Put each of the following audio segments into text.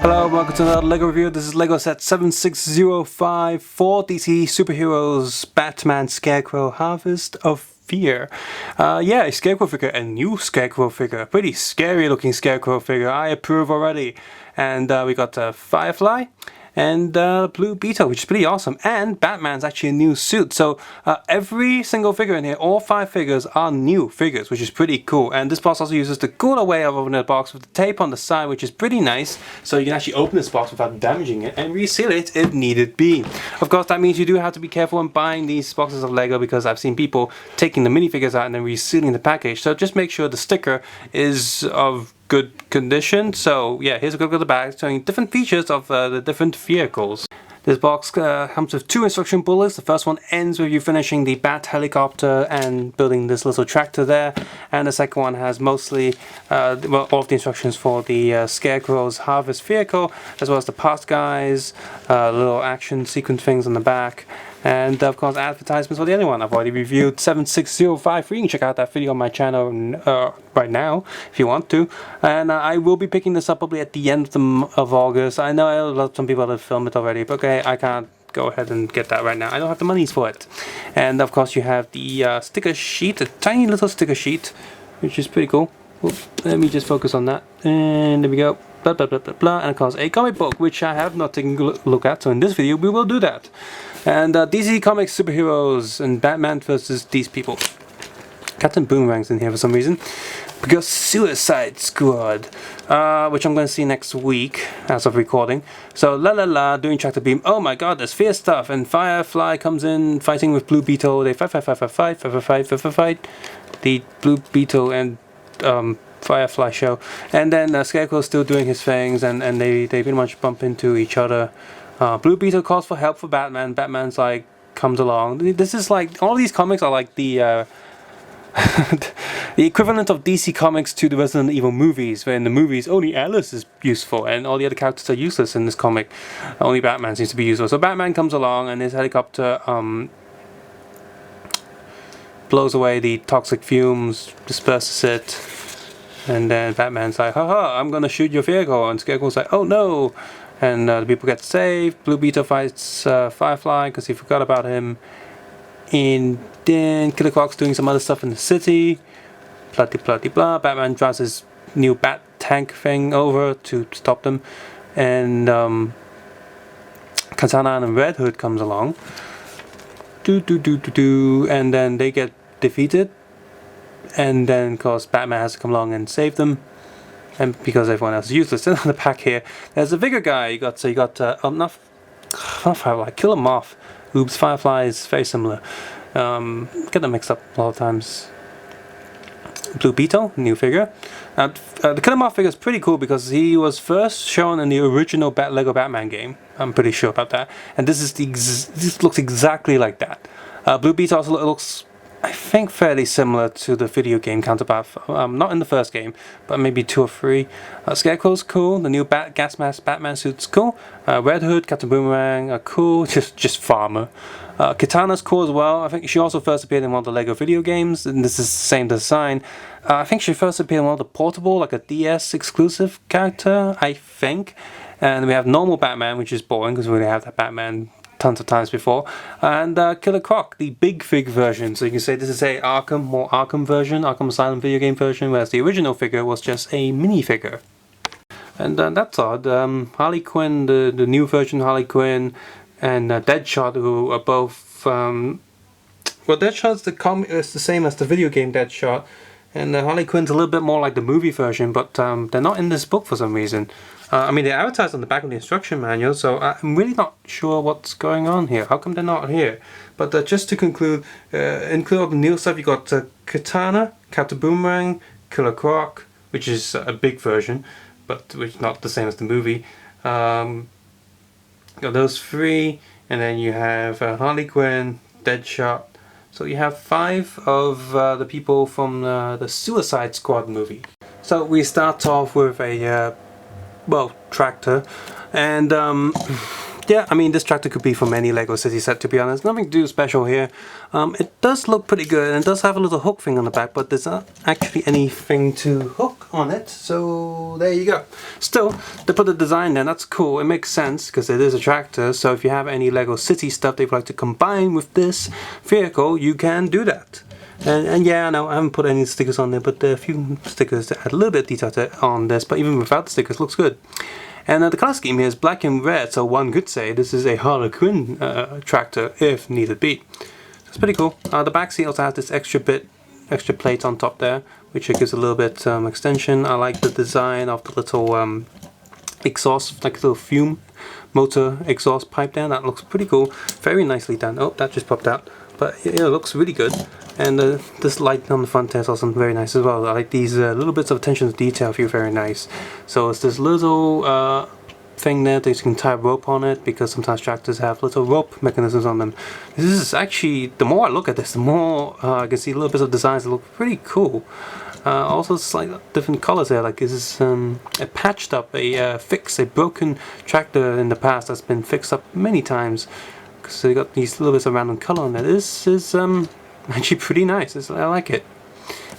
Hello, welcome to another LEGO review. This is LEGO set 76054 DC Superheroes Batman Scarecrow Harvest of Fear. Yeah, a Scarecrow figure, a new Scarecrow figure. Pretty scary looking Scarecrow figure. I approve already. And we got Firefly and Blue Beetle, which is pretty awesome. And Batman's actually a new suit. So every single figure in here, all 5 figures are new figures, which is pretty cool. And this box also uses the cooler way of opening the box with the tape on the side, which is pretty nice. So you can actually open this box without damaging it and reseal it if needed be. Of course, that means you do have to be careful when buying these boxes of LEGO, because I've seen people taking the minifigures out and then resealing the package. So just make sure the sticker is of good condition. So yeah, here's a good look at the back showing different features of the different vehicles. This box comes with 2 instruction bullets. The first one ends with you finishing the Bat helicopter and building this little tractor there, and the second one has mostly well, all of the instructions for the Scarecrow's Harvest vehicle, as well as the parts guys, little action sequence things on the back, and of course advertisements for the other one. I've already reviewed 7605. You can check out that video on my channel right now if you want to, and I will be picking this up probably at the end of August. I know some people have filmed it already, but okay, I can't go ahead and get that right now. I don't have the monies for it. And of course you have the sticker sheet, a tiny little sticker sheet, which is pretty cool. Ooh, let me just focus on that, and there we go. Blah blah blah blah blah. And of course a comic book, which I have not taken a look at, so in this video we will do that. And DC Comics Superheroes and Batman versus these people. Captain Boomerang's in here for some reason, because Suicide Squad, which I'm going to see next week as of recording. So doing tractor beam. Oh my god, there's fierce stuff, and Firefly comes in fighting with Blue Beetle. They fight. The Blue Beetle and Firefly show, and then Scarecrow's still doing his things, and they pretty much bump into each other. Blue Beetle calls for help for Batman. Batman's like comes along. This is like, all these comics are like the the equivalent of DC Comics to the Resident Evil movies, where in the movies only Alice is useful and all the other characters are useless. In this comic, only Batman seems to be useful. So Batman comes along and his helicopter blows away the toxic fumes, disperses it, and then Batman's like, haha, I'm gonna shoot your vehicle, and Scarecrow's like, oh no, and the people get saved. Blue Beetle fights Firefly because he forgot about him, and then Killer Croc's doing some other stuff in the city, blah blah blah blah. Batman drives his new bat tank thing over to stop them, and Katana and Red Hood comes along, and then they get defeated, and then of course Batman has to come along and save them, and because everyone else is useless. Then on the back here, there's a bigger guy. You got not Firefly, Killer Moth. Oops, Firefly is very similar. Get them mixed up a lot of times. Blue Beetle, new figure. The Killer Moth figure is pretty cool because he was first shown in the original LEGO Batman game. I'm pretty sure about that. And this looks exactly like that. Blue Beetle also looks, I think, fairly similar to the video game counterpart. Not in the first game, but maybe 2 or 3. Scarecrow's cool. The new gas mask Batman suit's cool. Red Hood, Captain Boomerang are cool. Just farmer. Katana's cool as well. I think she also first appeared in one of the LEGO video games, and this is the same design. I think she first appeared in one of the portable, like a DS exclusive character, I think. And we have normal Batman, which is boring because we already have that Batman tons of times before, and Killer Croc, the big fig version. So you can say this is a more Arkham version, Arkham Asylum video game version, whereas the original figure was just a minifigure. And that's odd. Harley Quinn, the new version Harley Quinn, and Deadshot, who are both well, Deadshot's is the same as the video game Deadshot, and Harley Quinn's a little bit more like the movie version, but they're not in this book for some reason. I mean, they're advertised on the back of the instruction manual, so I'm really not sure what's going on here. How come they're not here? But just to conclude, include all the new stuff, you got Katana, Captain Boomerang, Killer Croc, which is a big version, but which is not the same as the movie. Got those 3, and then you have Harley Quinn, Deadshot. So you have 5 of the people from the Suicide Squad movie. So we start off with a well, tractor, and yeah, I mean, this tractor could be from any LEGO City set, to be honest. Nothing too special here. It does look pretty good, and it does have a little hook thing on the back, but there's not actually anything to hook on it, so there you go. Still, they put the design there, that's cool, it makes sense because it is a tractor, so if you have any Lego City stuff that you'd like to combine with this vehicle, you can do that. And yeah, no, I haven't put any stickers on there, but there are a few stickers that add a little bit of detail on this, but even without the stickers, looks good. And the color scheme here is black and red, so one could say this is a Harlequin tractor if needed be. It's pretty cool. The back seat also has this extra plate on top there, which gives a little bit extension. I like the design of the little exhaust, like a little fume motor exhaust pipe there. That looks pretty cool. Very nicely done. Oh, that just popped out. But it looks really good. And this light on the front there is also very nice as well. I like these little bits of attention to detail, feel very nice. So it's this little thing there that you can tie a rope on it, because sometimes tractors have little rope mechanisms on them. This is actually, the more I look at this, the more I can see little bits of designs that look pretty cool. Also slightly different colors there, like this is a patched up, a broken tractor in the past that's been fixed up many times. So you got these little bits of random color on there. This is actually pretty nice. I like it.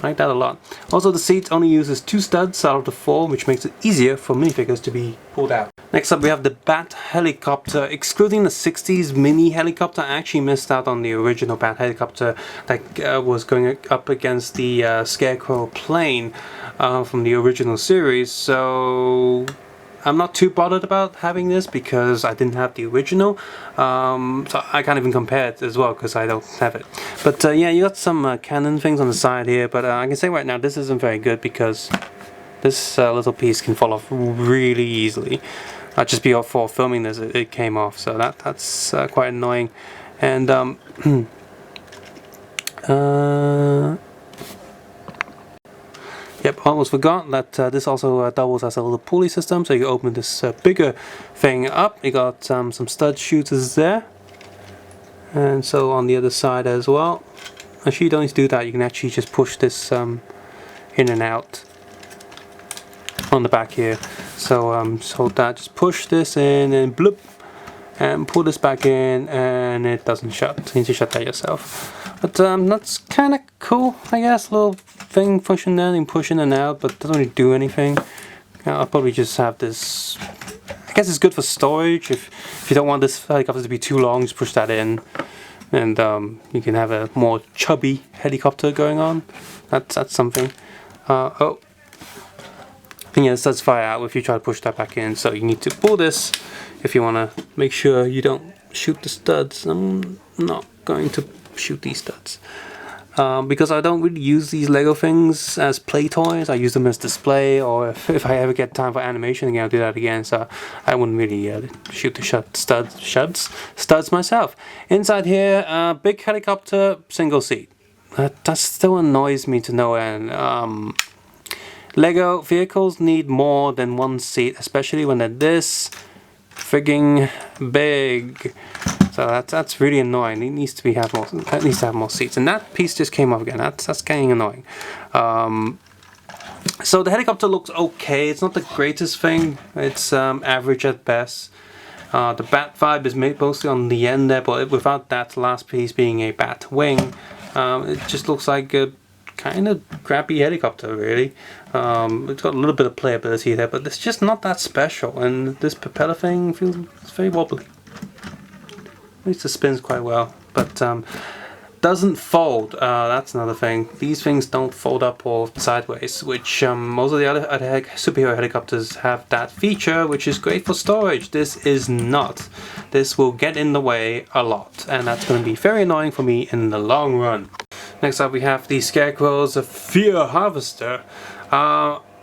I like that a lot. Also, the seat only uses 2 studs out of the 4, which makes it easier for minifigures to be pulled out. Next up we have the Bat helicopter. Excluding the 60s mini helicopter, I actually missed out on the original Bat helicopter that was going up against the Scarecrow plane from the original series, so I'm not too bothered about having this because I didn't have the original, so I can't even compare it as well because I don't have it. But yeah, you got some cannon things on the side here, but I can say right now this isn't very good because this little piece can fall off really easily. Just before filming this, it came off, so that's quite annoying. And yep, almost forgot that this also doubles as a little pulley system, so you open this bigger thing up. You got some stud shooters there, and so on the other side as well. Actually, you don't need to do that, you can actually just push this in and out on the back here. So just hold that, just push this in and bloop, and pull this back in, and it doesn't shut. You need to shut that yourself. But that's kind of cool, I guess. Little thing pushing there and pushing in and out, but doesn't really do anything. I'll probably just have this. I guess it's good for storage. If you don't want this helicopter to be too long, just push that in, and you can have a more chubby helicopter going on. That's something. Oh. And yeah, this does fire out if you try to push that back in, so you need to pull this if you want to make sure you don't shoot the studs. I'm not going to shoot these studs because I don't really use these Lego things as play toys. I use them as display, or if I ever get time for animation again, I'll do that again, so I wouldn't really shoot the studs myself. Inside here, big helicopter, single seat. That still annoys me to no end. Lego vehicles need more than one seat, especially when they're this frigging big. So that's really annoying. It needs to have more seats, and that piece just came off again. That's getting annoying. So the helicopter looks okay. It's not the greatest thing. It's average at best. The bat vibe is made mostly on the end there, but without that last piece being a bat wing, it just looks like a kind of crappy helicopter, really. It's got a little bit of playability there, but it's just not that special. And this propeller thing feels very wobbly. At least it spins quite well, but doesn't fold. That's another thing. These things don't fold up or sideways, which most of the other superhero helicopters have that feature, which is great for storage. This is not. This will get in the way a lot, and that's going to be very annoying for me in the long run. Next up we have the Scarecrow's Fear Harvester.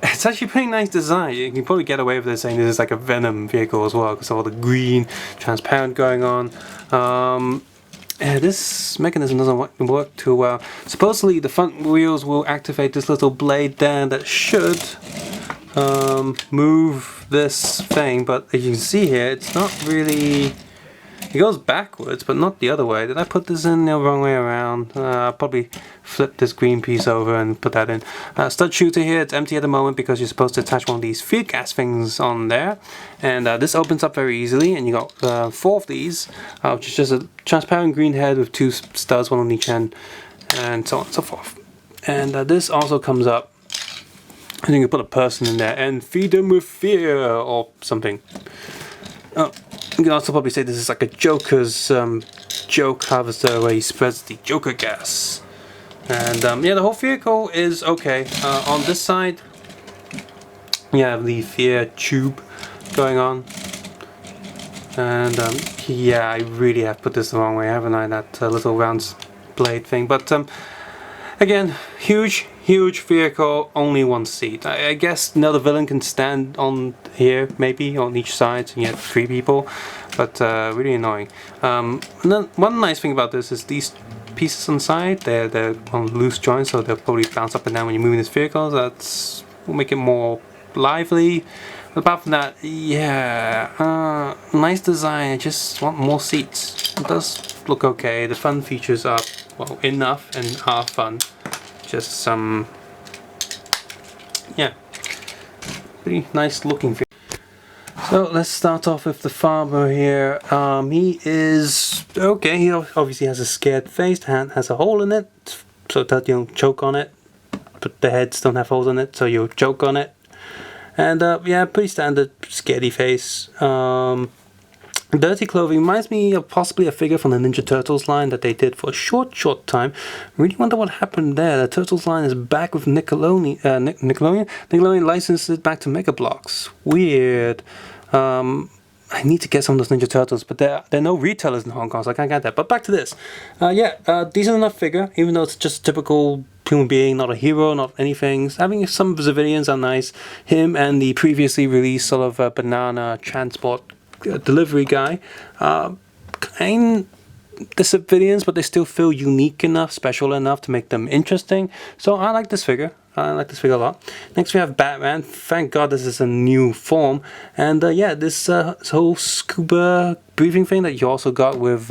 It's actually a pretty nice design. You can probably get away with this saying this is like a Venom vehicle as well, because of all the green, transparent going on. This mechanism doesn't work too well. Supposedly the front wheels will activate this little blade there that should move this thing, but as you can see here, it's not really. It goes backwards, but not the other way. Did I put this in the wrong way around? I'll probably flip this green piece over and put that in. Stud shooter here, it's empty at the moment because you're supposed to attach one of these field gas things on there. And this opens up very easily, and you got 4 of these, which is just a transparent green head with 2 studs, one on each end, and so on and so forth. And this also comes up I think you put a person in there and feed them with fear or something. Oh, you can also probably say this is like a Joker's joke harvester where he spreads the Joker gas. And yeah, the whole vehicle is okay. On this side, you have the fear tube going on. And yeah, I really have put this the wrong way, haven't I? That little round blade thing. But again, huge vehicle, only one seat. I guess now the villain can stand on here, maybe on each side, and you have 3 people. But really annoying. And then one nice thing about this is these pieces on the side, they're on loose joints, so they'll probably bounce up and down when you're moving this vehicle. That will make it more lively. But apart from that, yeah, nice design. I just want more seats. It does look okay. The fun features are, well, enough and are fun. Just some, yeah, pretty nice looking figure. So let's start off with the farmer here. He is okay. He obviously has a scared face. The hand has a hole in it, so that you don't choke on it. But the heads don't have holes in it, so you'll choke on it. And yeah, pretty standard scaredy face. Dirty clothing reminds me of possibly a figure from the Ninja Turtles line that they did for a short time. Really wonder what happened there. The Turtles line is back with Nickelodeon. Nickelodeon licensed it back to Mega Bloks. Weird. I need to get some of those Ninja Turtles, but there are no retailers in Hong Kong, so I can't get that. But back to this. Yeah, decent enough figure, even though it's just a typical human being, not a hero, not anything. Having some of the civilians are nice. Him and the previously released sort of banana transport delivery guy. Kind the civilians, but they still feel unique enough, special enough to make them interesting. So I like this figure. I like this figure a lot. Next we have Batman. Thank God this is a new form. And yeah, this whole scuba breathing thing that you also got with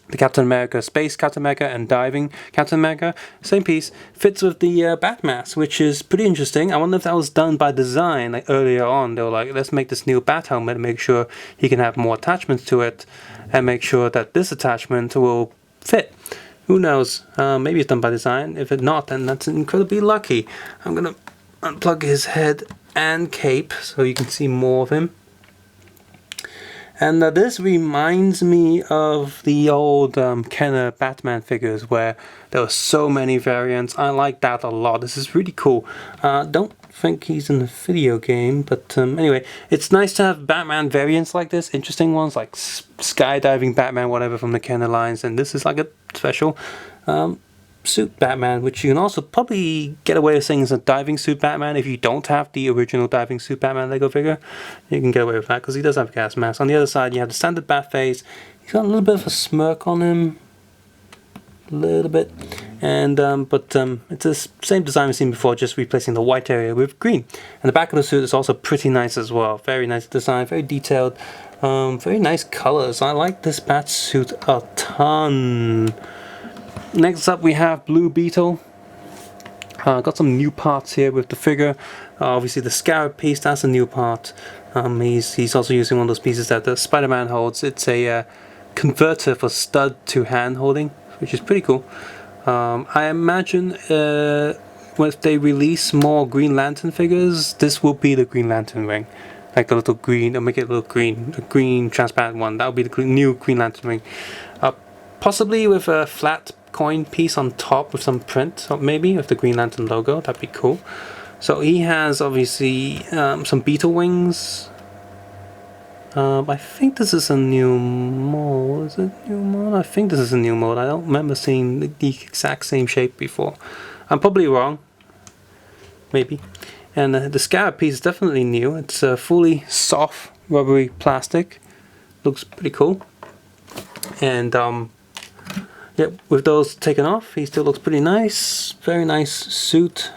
the Captain America, Space Captain America and Diving Captain America, same piece, fits with the bat mask, which is pretty interesting. I wonder if that was done by design, like earlier on. They were like, let's make this new bat helmet and make sure he can have more attachments to it, and make sure that this attachment will fit. Who knows? Maybe it's done by design. If it's not, then that's incredibly lucky. I'm gonna unplug his head and cape so you can see more of him. And this reminds me of the old Kenner Batman figures where there were so many variants. I like that a lot. This is really cool. Don't think he's in the video game, but anyway, it's nice to have Batman variants like this, interesting ones like skydiving Batman, whatever, from the Kenner lines, and this is like a special suit Batman, which you can also probably get away with saying is a diving suit Batman. If you don't have the original diving suit Batman Lego figure, you can get away with that because he does have a gas mask. On the other side, you have the standard bat face. He's got a little bit of a smirk on him, a little bit, and it's the same design we've seen before, just replacing the white area with green. And the back of the suit is also pretty nice as well. Very nice design, very detailed, very nice colors. I like this bat suit a ton. Next up we have Blue Beetle. Got some new parts here with the figure. Obviously the scarab piece, that's a new part. He's also using one of those pieces that the Spider-Man holds. It's a converter for stud to hand holding, which is pretty cool. I imagine if they release more Green Lantern figures, this will be the Green Lantern ring. Like the little green, they'll make it a little green, a green transparent one. That will be the new Green Lantern ring. Possibly with a flat coin piece on top with some print, or maybe with the Green Lantern logo. That'd be cool. So he has obviously some beetle wings. I think this is a new mold. Is it new mold? I think this is a new mold. I don't remember seeing the exact same shape before. I'm probably wrong. Maybe. And the scarab piece is definitely new. It's fully soft, rubbery plastic. Looks pretty cool. And yeah, with those taken off, he still looks pretty nice. Very nice suit.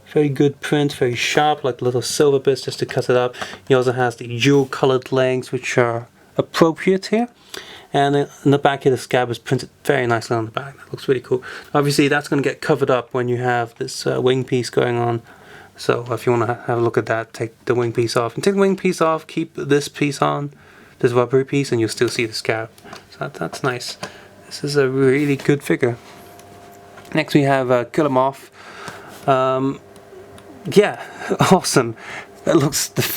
Very good print, very sharp, like little silver bits just to cut it up. He also has the jewel colored legs, which are appropriate here. And in the back here, the scab is printed very nicely on the back. That looks really cool. Obviously, that's going to get covered up when you have this wing piece going on. So if you want to have a look at that, take the wing piece off. And take the wing piece off, keep this piece on, this rubbery piece, and you'll still see the scab. So that's nice. This is a really good figure. Next we have Kill 'Em Off. yeah, awesome. The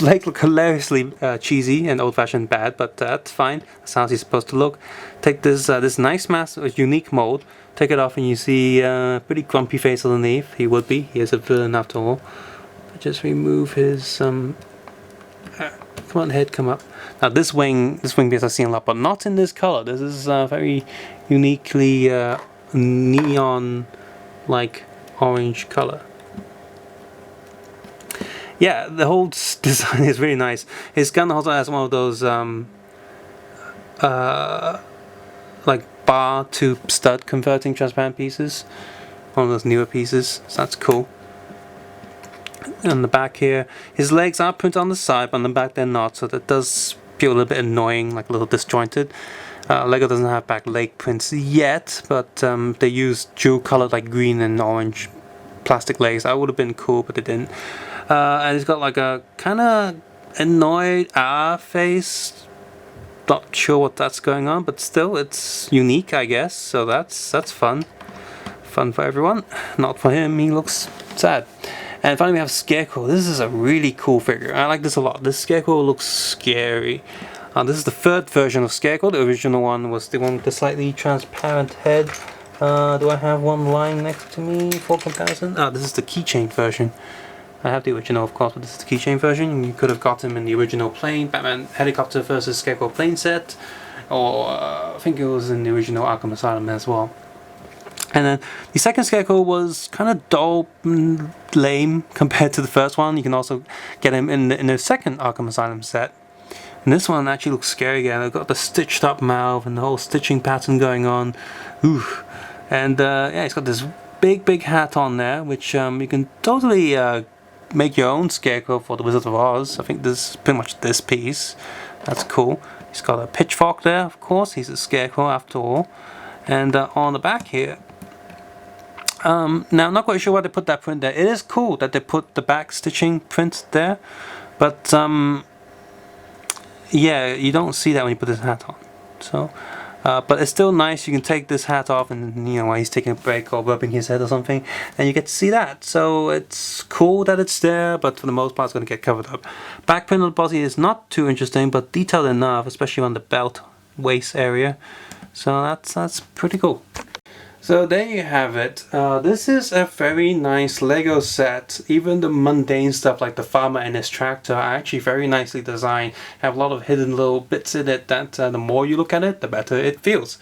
legs look hilariously cheesy and old-fashioned bad, but that's fine. That's how he's supposed to look. Take this this nice mask, a unique mold. Take it off, and you see a pretty grumpy face underneath. He would be. He is a villain after all. But just remove his come on, head, come up. Now this wing piece I've seen a lot, but not in this color. This is very uniquely neon-like orange color. Yeah, the whole design is really nice. His gun also has one of those like bar to stud converting transparent pieces. One of those newer pieces, so that's cool. On the back here, his legs are printed on the side, but on the back they're not, so that does feel a little bit annoying, like a little disjointed. Lego doesn't have back leg prints yet, but they use dual colored like green and orange plastic legs. That would have been cool, but they didn't. And he's got like a kind of annoyed face. Not sure what that's going on, but still, it's unique, I guess. So that's fun. Fun for everyone. Not for him. He looks sad. And finally, we have Scarecrow. This is a really cool figure. I like this a lot. This Scarecrow looks scary. This is the third version of Scarecrow. The original one was the one with the slightly transparent head. Do I have one lying next to me for comparison? This is the keychain version. I have the original, of course, but this is the keychain version. You could have got him in the original plane, Batman Helicopter versus Scarecrow plane set, or I think it was in the original Arkham Asylum as well. And then the second Scarecrow was kind of dull and lame compared to the first one. You can also get him in the second Arkham Asylum set. And this one actually looks scary again. I've got the stitched up mouth and the whole stitching pattern going on. Oof. And yeah, he's got this big hat on there, which you can totally make your own Scarecrow for the Wizard of Oz. I think this is pretty much this piece. That's cool. He's got a pitchfork there, of course. He's a Scarecrow after all. And on the back here, now I'm not quite sure why they put that print there. It is cool that they put the back stitching print there, but yeah, you don't see that when you put this hat on. So, but it's still nice. You can take this hat off, and you know, while he's taking a break or rubbing his head or something, and you get to see that. So it's cool that it's there, but for the most part, it's going to get covered up. Back print on the body is not too interesting, but detailed enough, especially on the belt waist area. So that's pretty cool. So there you have it. This is a very nice Lego set. Even the mundane stuff like the farmer and his tractor are actually very nicely designed. Have a lot of hidden little bits in it that the more you look at it, the better it feels.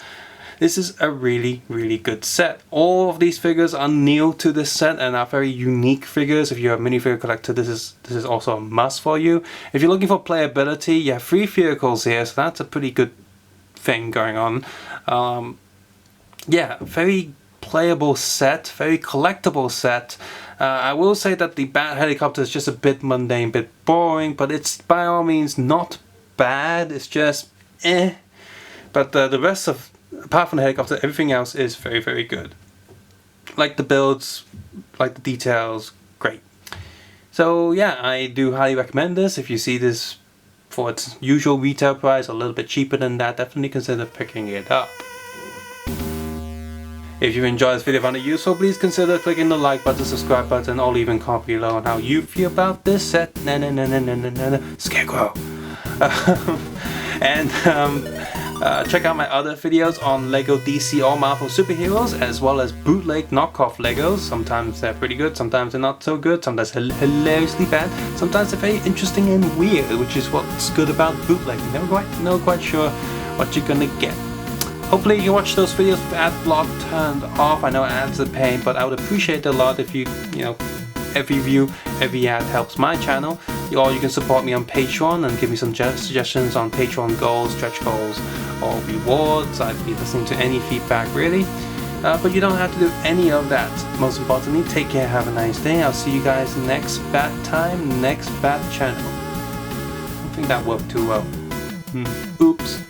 This is a really good set. All of these figures are new to this set and are very unique figures. If you're a minifigure collector, this is also a must for you. If you're looking for playability, you have 3 vehicles here, so that's a pretty good thing going on. Yeah, very playable set, very collectible set. I will say that the Bat Helicopter is just a bit mundane, bit boring, but it's by all means not bad. It's just But the rest of, apart from the helicopter, everything else is very good. Like the builds, like the details, great. So yeah, I do highly recommend this. If you see this for its usual retail price, a little bit cheaper than that, definitely consider picking it up. If you enjoyed this video and found it useful, please consider clicking the like button, subscribe button, or leaving a comment below on how you feel about this set. Scarecrow. And check out my other videos on Lego DC or Marvel superheroes, as well as bootleg knockoff Legos. Sometimes they're pretty good, sometimes they're not so good, sometimes hilariously bad, sometimes they're very interesting and weird, which is what's good about bootleg. You never quite sure what you're gonna get. Hopefully you can watch those videos with ad block turned off. I know ads are a pain, but I would appreciate it a lot if you know, every view, every ad helps my channel. Or you can support me on Patreon and give me some suggestions on Patreon goals, stretch goals, or rewards. I'd be listening to any feedback really. But you don't have to do any of that. Most importantly, take care, have a nice day. I'll see you guys next Bat time, next Bat channel. I don't think that worked too well. Oops.